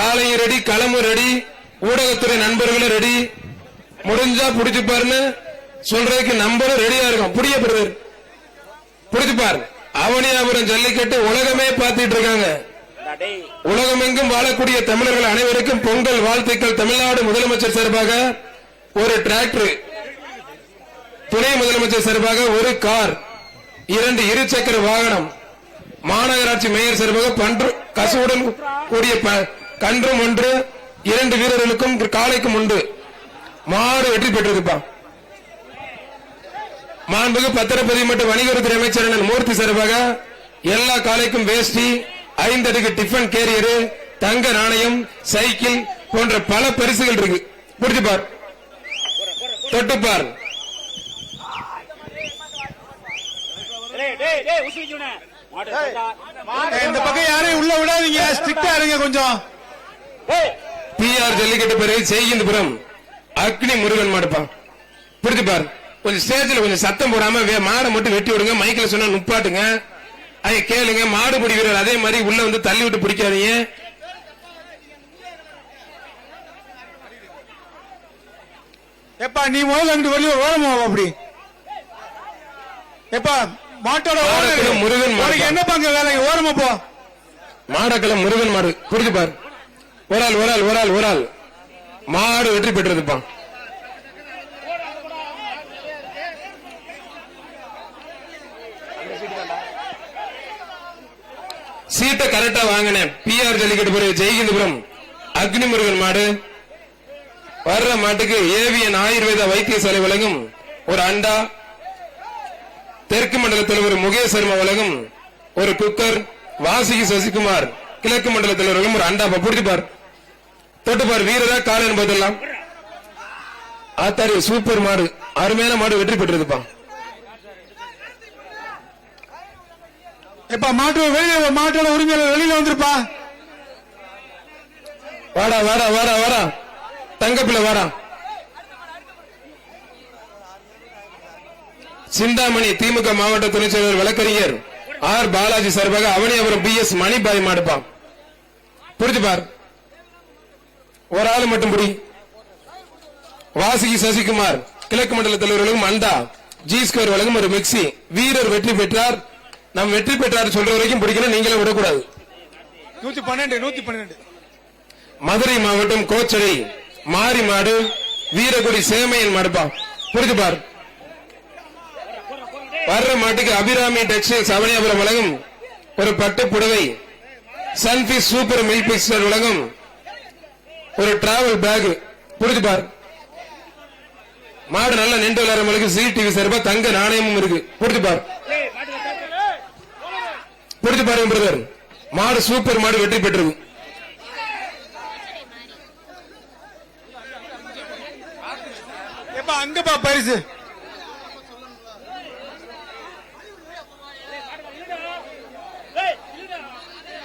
காலையும் ready, களமும் ready, ஊடகத்துறை நண்பர்களும் ரெடி. முடிஞ்சா புடிச்சு பாருன்னு சொல்றதுக்கு நம்பரும் ரெடியா இருக்கும். புடிய பிரதர் புடிச்சு பாரு. அவனியாபுரம் ஜல்லிக்கட்டு உலகமே பார்த்துட்டு இருக்காங்க. உலகமெங்கும் வாழக்கூடிய தமிழர்கள் அனைவருக்கும் பொங்கல் வாழ்த்துக்கள். தமிழ்நாடு முதலமைச்சர் சார்பாக ஒரு டிராக்டர், துணை முதலமைச்சர் சார்பாக ஒரு கார், 2 இருசக்கர வாகனம், மாநகராட்சி மேயர் சார்பாக கசுவுடன் கூடிய கன்றும் ஒன்று, 2 வீரர்களுக்கும் காளைக்கும் உண்டு. மாடு வெற்றி பெற்றிருப்பா. மாண்புக்கு பத்திரப்பதிவு மற்றும் வணிகத்துறை அமைச்சர் மூர்த்தி சார்பாக எல்லா காளைக்கும் வேஷ்டி, 5 அடுக்கு டிஃபன் கேரியர், தங்க நாணயம், சைக்கிள் போன்ற பல பரிசுகள் இருக்கு. புடிச்சு பார், தொட்டு பார். இந்த பக்கம் யாரையும் உள்ள விடாதீங்க, ஸ்ட்ரிக்டா இருங்க கொஞ்சம். பிஆர் ஜல்லிக்கட்டு பிறகு செய்கின்றபுரம் அக்னி முருகன் மாடுப்பா. புடிச்சு பார். கொஞ்சம் ஸ்டேஜ்ல கொஞ்சம் சத்தம் போடாம மாடை மட்டும் வெட்டி விடுங்க. மைக்கில் சொன்னா நுப்பாட்டுங்க, அதை கேளுங்க. மாடுபிடி வீரர் அதே மாதிரி உள்ள வந்து தள்ளி விட்டு பிடிக்காதீங்க. எப்பா நீ முதல்ல அங்கிட்டு வெளியே ஓரமா அப்படி. எப்பா மாட்டோட முருகன் மாடு என்ன பாங்க வேலை, ஓரமா போ. மாடக்கலம் முருகன் மாடு. புடிச்சு பார். ஒரு ஆள் மாடு வெற்றி பெற்றதுப்பா. சீட்டை கரெக்டா வாங்கினேன். பிஆர் ஜல்லிக்கட்டு பிறகு ஜெய்கிந்தபுரம் அக்னி முருகன் மாடு. வர்ற மாட்டுக்கு ஏவிஎன் ஆயுர்வேத வைத்தியசாலை வழங்கும் ஒரு அண்டா, தெற்கு மண்டலத்தில் ஒரு முகேஷ் சர்மா வழங்கும் ஒரு குக்கர், வாசிகி சசிகுமார் கிழக்கு மண்டலத்தில் வழங்கும் ஒரு அண்டா. புடிச்சு பார், தொட்டு பார். வீரரா கால என்பதெல்லாம் ஆத்தாரி சூப்பர் மாடு, அருமையான மாடு வெற்றி பெற்றதுப்பா. எப்பா மாட்டு வெளியில, மாட்டோட உரிமையாளர் வெளியில வந்துருப்பா. வாடா தங்கப்பிள்ள வாடா. சிந்தாமணி திமுக மாவட்ட துணை செயலர் வழக்கறிஞர் ஆர் பாலாஜி சார்பாக அவனியாபுரம் பிஎஸ் மணிபாய் மாடுப்பா. புரிஞ்சு பார். ஒரு ஆள் மட்டும் புடி. வாசிகி சசிகுமார் கிழக்கு மண்டல தலைவர்களும் அண்டா, ஜி ஸ்கொயர் வழங்கும் ஒரு மிக்சி. வீரர் வெற்றி பெற்றார். நம் வெற்றி பெற்றார் சொல்ற வரைக்கும் பிடிக்கணும், நீங்களே விடக்கூடாது. 112 மதுரை மாவட்டம் கோச்சடை மாரி மாடு, வீரகுடி சேமையன் மாடுப்பா. புரிஞ்சு பார். வர்ற மாட்டுக்கு அபிராமி டெக்ஸ்டைல்ஸ் அவனியாபுரம் வழங்கும் ஒரு பட்டு புடவை, சன்ஃபிஷ் சூப்பர் மில்க் மிக்சர் வழங்கும் ஒரு டிராவல் பேக். புரிஞ்சு பார். மாடு நல்ல நின்று விளையாடுறவங்களுக்கு ஜி டிவி சார்பா தங்க நாணயமும் இருக்கு. புரிஞ்சு பார். புரிஞ்சு பாருங்க பிரதர், மாடு சூப்பர் மாடு வெற்றி பெற்றது. அங்கப்பா பரிசு.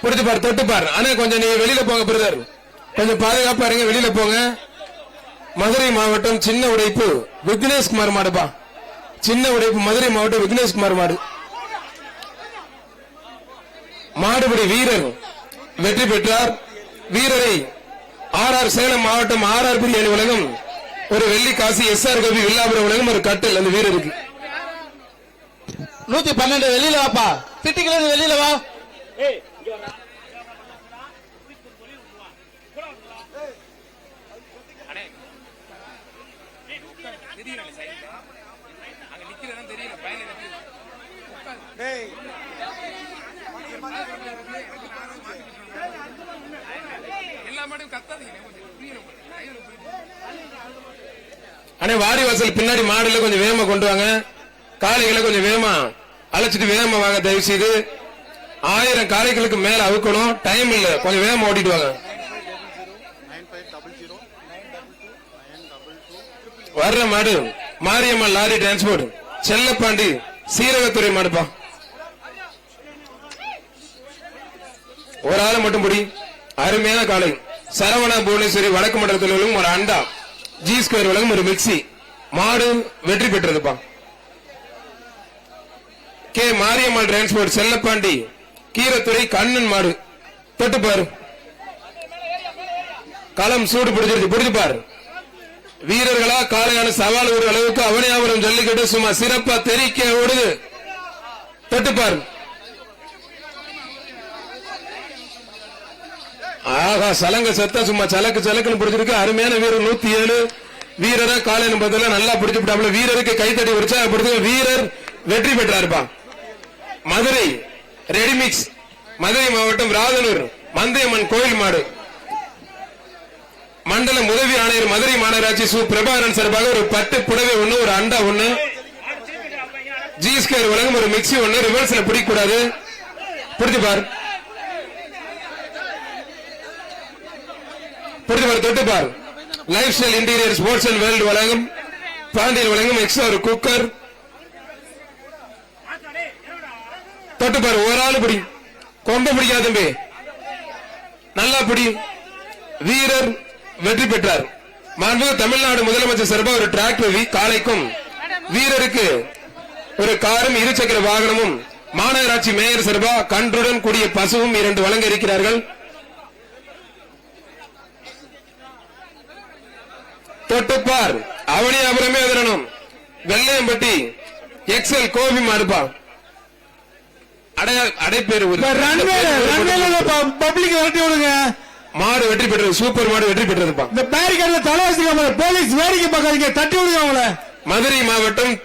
புரிஞ்சு பார், தொட்டு பார். ஆனா கொஞ்சம் நீங்க வெளியில போங்க பிரதர், கொஞ்சம் பாதுகாப்பா இருங்க, வெளியில போங்க. மதுரை மாவட்டம் சின்ன உடைப்பு விக்னேஷ்குமார் மாடுப்பா. சின்ன உடைப்பு மதுரை மாவட்டம் விக்னேஷ்குமார் மாடு. மாடுபடி வீரர் வெற்றி பெற்றார். வீரரை ஆர்ஆர் சேலம் மாவட்டம் ஆர்ஆர் பிரியாணி உலகம் ஒரு வெள்ளி காசி, எஸ்ஆர் கோபி வில்லாபுரம் உலகம் ஒரு கட்டல் அந்த வீரருக்கு. 112 வெளியில வாப்பா, சிட்டிக்குள்ள வெளியில வா. அண்ணே வாரிவாசல் பின்னாடி மாடுல கொஞ்சம் வேகமா கொண்டு வாங்க. காளைகளை கொஞ்சம் வேகமா அழைச்சிட்டு வேகமா வாங்க தயவு செய்து. 1000 காளைகளுக்கு மேல அவுக்கணும், டைம் இல்ல, கொஞ்சம் வேகமா ஓட்டிட்டு வாங்க. வர்ற மாடு மாரியம்மன் லாரி டிரான்ஸ்போர்ட் செல்லப்பாண்டி சீரகத்துறை மாடுப்பா. ஒரு ஆள் மட்டும் புடி. அருமையான காளை. சரவணா புவனேஸ்வரி வடக்கு மண்டலத்தில் ஒரு அண்டா, ஜி ஸ்கொயர் வழங்கும் ஒரு மிக்சி. மாடு வெற்றி பெற்றதுப்பா. கே மாரியம்மாள் டிரான்ஸ்போர்ட் செல்லப்பாண்டி கீரத்துறை கண்ணன் மாடு. தொட்டு பாரு. களம் சூடு பிடிச்சிருச்சு, பிடிச்சு பாரு. வீரர்களா காளையான சவால் ஒரு அளவுக்கு அவனியாபுரம் ஜல்லிக்கட்டு சும்மா சிறப்பா தெரிக்க ஓடுது. தொட்டுப்பார். ஆகா, சலங்க சத்தா சும்மா சலக்கு சலக்குன்னு பிடிச்சிருக்கு. அருமையான வீரர் 107 வீரரா காளையன் பத்தில நல்லா பிடிச்சுட்டாப்ல. வீரருக்கு கைத்தட்டி உற்சாகப்படுத்து. வீரர் வெற்றி பெற்றாருப்பா. மதுரை ரெடிமிக்ஸ், மதுரை மாவட்டம் ராதனூர் மந்தையம்மன் கோயில் மாடு மண்டல உதவி ஆணையர் மதுரை மாநகராட்சி சு பிரபாகரன் சார்பாக ஒரு பட்டு புடவை ஒண்ணு, ஒரு அண்டா ஒண்ணு, ஜிஎஸ்கே வழங்கும் ஒரு மிக்சி ஒண்ணு. ரிவர்ஸ்ல பிடிக்க கூடாது, பிடிச்சு பார், பிடிச்சு பார், தொட்டு பார். Life style interior sports and world வழங்கும் பாண்டியன் வழங்கும் எக்ஸ்ட்ரா ஒரு குக்கர். தொட்டு பாரு. ஒரு ஆளு பிடி, கொம்ப பிடிக்காத தம்பி, நல்லா பிடி. வீரர் வெற்றி பெற்றார். மாண்புமிகு தமிழ்நாடு முதலமைச்சர் சார்பாக ஒரு டிராக்டர் காளைக்கும் வீரருக்கு ஒரு காரும் இருசக்கர வாகனமும் மாநகராட்சி மேயர் சார்பா கன்றுடன் கூடிய பசுவும் 2 வழங்க இருக்கிறார்கள். தொட்டுப்பார். அவனியாபுரமே அதிரணும். வெள்ளையம்பட்டி எக்ஸல் கோபி மாடுப்பா. அடைப்பேரு பப்ளிக் விரட்டி விடுங்க. மாடு வெற்றி பெற்றது. சூப்பர் மாடு வெற்றி பெற்றதுப்பா. இந்த பேரிகார்டுல தலைவசிக்காம போலீஸ் வேடிக்கை பார்க்காதீங்க, தட்டி விடுங்க அவங்கள. மதுரை மாவட்டம்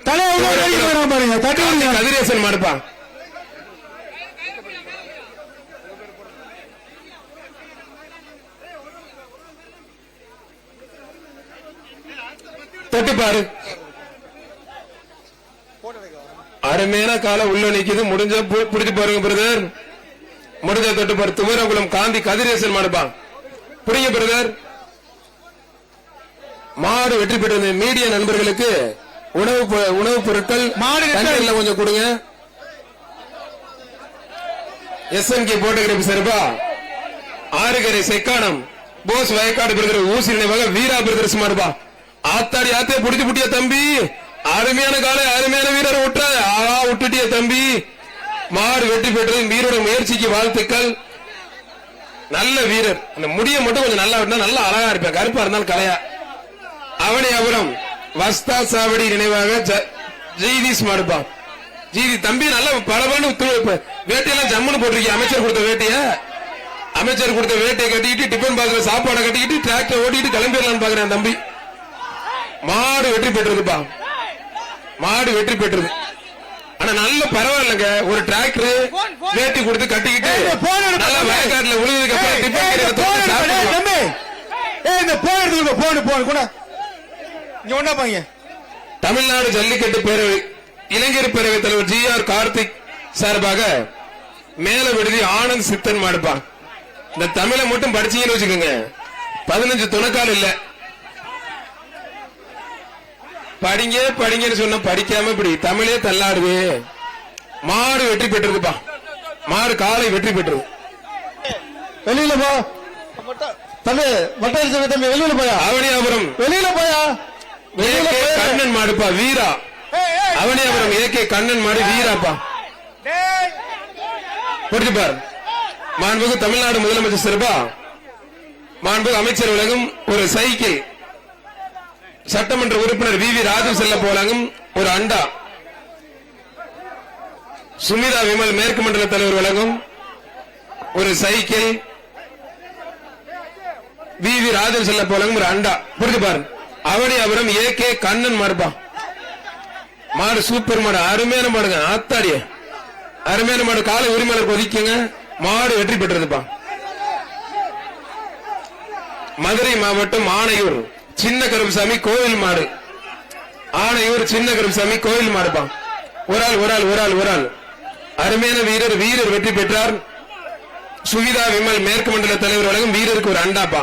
பாருங்க, தட்டி விடுங்க. கதிரேசன் மாடுப்பா. தொட்டுப்பாரு. அருமையான கால உள்ள நிக்குது. முடிஞ்ச பிடிச்சு பாருங்க பிரதர், முடிஞ்ச தொட்டு பாரு. துவரகுளம் காந்தி கதிரேசன் மாடுப்பா. புரியுங்க பிரதர். மாடு வெற்றி பெற்றது. மீடியா நண்பர்களுக்கு உணவுப் பொருட்கள் தண்ணீர்ல கொஞ்சம் கொடுங்க. SNK போட்டோகிராபி சார்பா ஆறுகரை செக்கானம் போஸ் வயக்காடு பிரதர் ஊசி நினைவாக வீரா பிரதர்ஸ் மாடுப்பா. ஆத்தாடி ஆத்தே புடிச்சு புட்டிய தம்பி. அருமையான காலை, அருமையான வீரர் விட்ட விட்டுட்டிய தம்பி. மாடு வெற்றி பெற்றது. வீரோட முயற்சிக்கு வாழ்த்துக்கள். நல்ல வீரர். அந்த முடிய மட்டும் கொஞ்சம் நல்லா விட்டா நல்லா அழகா இருப்பேன். கருப்பா இருந்தாலும் கலையா. அவனியாபுரம் வஸ்தா சாவடி நினைவாக ஜெய்தீஸ் மாடுப்பா. ஜீதி தம்பி நல்லா பலபலன்னு வேட்டையெல்லாம் ஜம்முன்னு போட்டிருக்கீங்க. அமைச்சர் கொடுத்த வேட்டைய, அமைச்சர் கொடுத்த வேட்டையை கட்டிக்கிட்டு டிபன் பாக்ஸ்ல சாப்பாடை கட்டிக்கிட்டு டிராக்டர் ஓட்டிட்டு கிளம்பிடலாம்னு பாக்குறேன் தம்பி. மாடு வெற்றி பெற்றதுப்பா. மாடு வெற்றி பெற்றது. ஆனா நல்ல பரவாயில்லைங்க. ஒரு டிராக்டர் வேட்டி கொடுத்து கட்டிக்கிட்டு நல்ல வயக்காட்டுல உழுதுக்கு அப்புறம் தமிழ்நாடு ஜல்லிக்கட்டு பேரவை இளைஞர் பேரவை தலைவர் GR கார்த்திக் சார்பாக மேல விடுதி ஆனந்த் சித்தன் மாடுப்பா. இந்த தமிழை மட்டும் படிச்சீங்கன்னு வச்சுக்கோங்க, 15 துணைக்கால் இல்ல. படிங்க படிங்கன்னு சொன்ன படிக்காம இப்படி தமிழே தள்ளாடுது. மாடு வெற்றி பெற்றதுப்பா. மாடு காலை வெற்றி பெற்றது. வெளியில போ தம்பி, வட்டாரி தம்பி, வெளியில போயா. அவனியாபுரம் வெளியில போயா. கண்ணன் மாடுப்பா வீரா. அவனியாபுரம் AK கண்ணன் மாடு வீராப்பா. புரிஞ்சு பாரு. மாண்புமிகு தமிழ்நாடு முதலமைச்சர் சார்பா மாண்புமிகு அமைச்சர் வழங்கும் ஒரு சைக்கிள், சட்டமன்ற உறுப்பினர் VV ராஜு செல்ல வழங்கும் ஒரு அண்டா, சுமிதா விமல் மேற்கு மண்டல தலைவர் வழங்கும் ஒரு சைக்கிள், VV ராஜன் செல்ல வழங்கும் ஒரு அண்டா. புரிஞ்சு பாரு. அவனியாபுரம் AK கண்ணன் மாடுப்பா. மாடு சூப்பர் மாடு, அருமையான மாடுங்க. ஆத்தாடிய அருமையான மாடு. காலை உரிமையாளர் ஒதுக்கிங்க. மாடு வெற்றி பெற்றதுப்பா. மதுரை மாவட்டம் ஆணையூர் சின்ன கருப்புசாமி கோயில் மாடு. ஆணையூர் சின்ன கருப்புசாமி கோயில் மாடுப்பா. ஒரு ஆள் அருமையான வீரர் வெற்றி பெற்றார். சுவிதா விமல் மேற்கு மண்டல தலைவர் வழங்கும் வீரருக்கு ஒரு அண்டாப்பா.